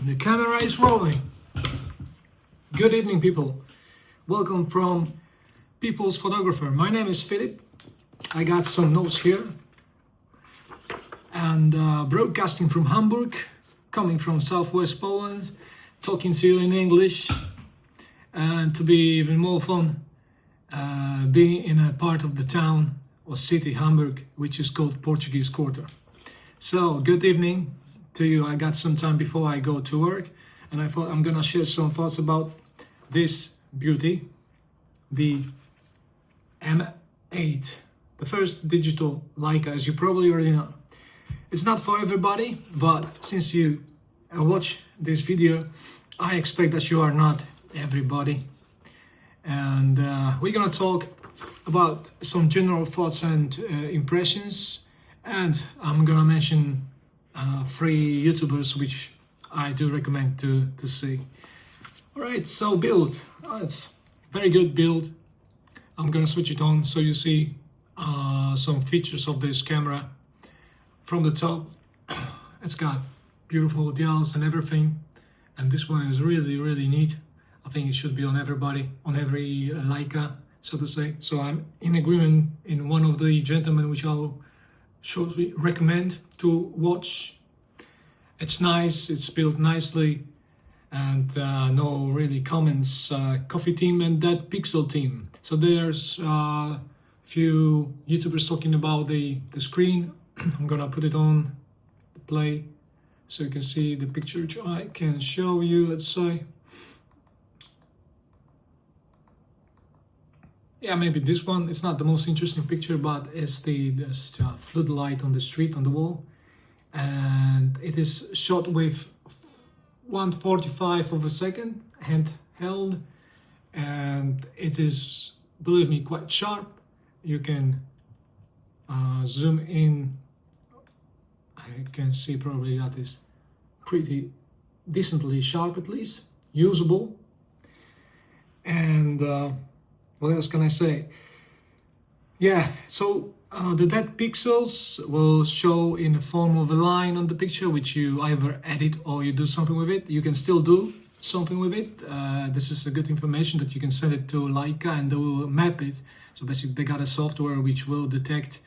The camera is rolling. Good evening, people. Welcome from People's Photographer. My name is Philip. I got some notes here. And broadcasting from Hamburg, coming from southwest Poland, talking to you in English. And to be even more fun, being in a part of the town or city, Hamburg, which is called Portuguese Quarter. So, good evening to you. I got some time before I go to work, and I thought I'm gonna share some thoughts about this beauty, the M8, the first digital Leica, as you probably already know. It's not for everybody, but since you watch this video, I expect that you are not everybody. And we're gonna talk about some general thoughts and impressions, and I'm gonna mention 3 YouTubers which I do recommend to see. Alright, so build. It's very good build. I'm gonna switch it on so you see some features of this camera. From the top, it's got beautiful dials and everything, and this one is really neat. I think it should be on everybody, on every Leica, so to say. So I'm in agreement in one of the gentlemen which I'll shortly recommend to watch. It's nice, it's built nicely, and no really comments. Coffee team and that pixel team. So there's a few YouTubers talking about the screen. I'm gonna put it on the play so you can see the picture which I can show you, let's say. Yeah, maybe this one. It's not the most interesting picture, but it's the floodlight on the street, on the wall. And it is shot with 1/45 of a second, handheld. And it is, believe me, quite sharp. You can zoom in. I can see probably that is pretty decently sharp, at least. Usable. And what else can I say? Yeah, so the dead pixels will show in the form of a line on the picture, which you either edit or you do something with it. You can still do something with it. This is a good information that you can send it to Leica and they will map it. So basically they got a software which will detect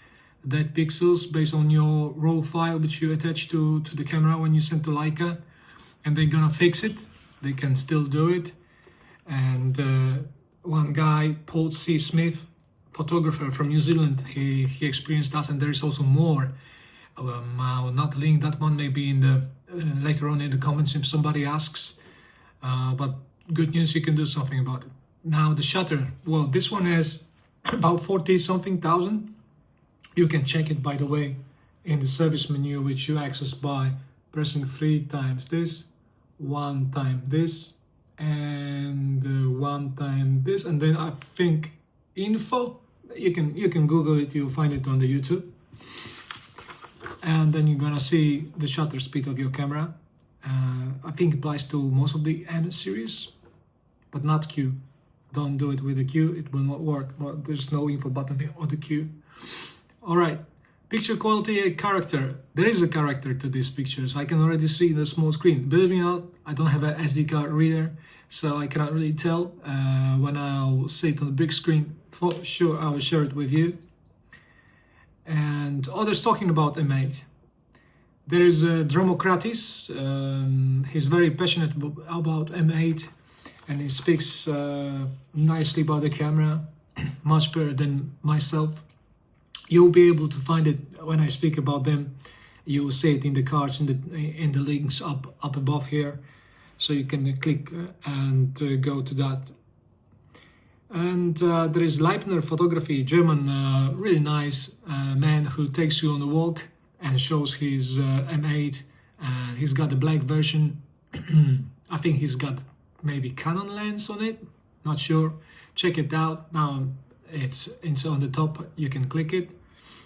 dead pixels based on your raw file which you attach to the camera when you send to Leica, and they're gonna fix it. They can still do it. And one guy, Paul C. Smith, photographer from New Zealand, he experienced that, and there is also more. I'll not link that one, maybe in the later on in the comments if somebody asks. But good news, you can do something about it. Now the shutter, well, this one has about 40-something thousand. You can check it, by the way, in the service menu, which you access by pressing 3 times this, 1 time this, and 1 time this, and then I think info. You can Google it, you'll find it on the YouTube, and then you're gonna see the shutter speed of your camera. I think it applies to most of the M series, but not Q. Don't do it with the Q, it will not work. But there's no info button here on the Q. All right, picture quality, a character. There is a character to these pictures. I can already see the small screen. Believe me or not, I don't have an SD card reader, so I cannot really tell. When I'll see it on the big screen, for sure I will share it with you. And others talking about M8. There is Dromokratis. He's very passionate about M8, and he speaks nicely about the camera, much better than myself. You'll be able to find it when I speak about them. You will see it in the cards, in the links up above here, so you can click and go to that. And there is Leibner Photography, German, really nice man who takes you on a walk and shows his M8. He's got the black version. I think he's got maybe Canon lens on it, not sure. Check it out. Now it's on the top, you can click it.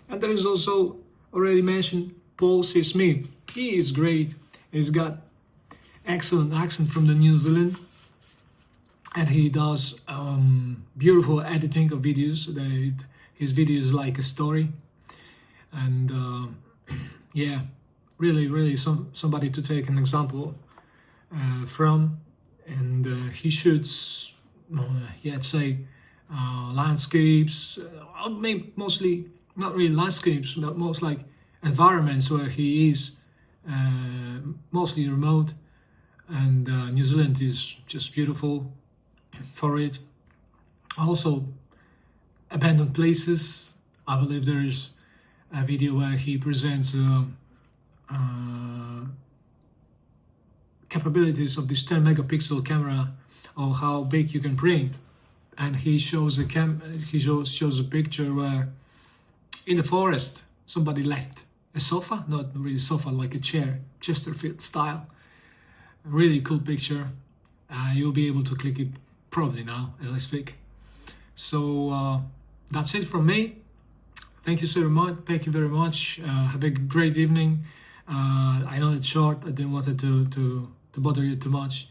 And there is also, already mentioned, Paul C. Smith. He is great. He's got excellent accent from the New Zealand, and he does beautiful editing of videos. His video is like a story, and yeah, really somebody to take an example from, and he shoots, yeah, I'd say landscapes, maybe mostly not really landscapes, but most like environments where he is mostly remote, and New Zealand is just beautiful for it. Also, abandoned places. I believe there is a video where he presents capabilities of this 10 megapixel camera, or how big you can print, and he shows a shows a picture where in the forest somebody left a sofa, not really a sofa, like a chair, Chesterfield style. Really cool picture. You'll be able to click it probably now as I speak. So that's it from me. Thank you so much. Thank you very much. Have a great evening. I know it's short. I didn't want it to bother you too much.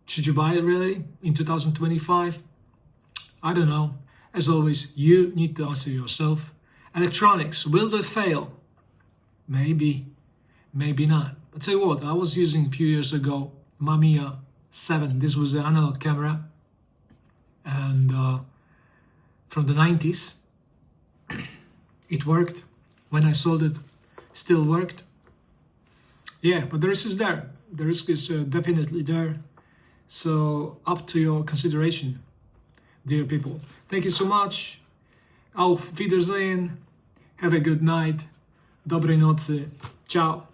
Should you buy it really in 2025? I don't know. As always, you need to answer yourself. Electronics, will they fail? Maybe, maybe not. I'll tell you what, I was using a few years ago Mamiya 7. This was an analog camera, and from the 90s. It worked. When I sold it, still worked. Yeah, but the risk is there. The risk is definitely there. So up to your consideration, dear people. Thank you so much. Auf Wiedersehen. Have a good night. Dobrej nocy. Ciao.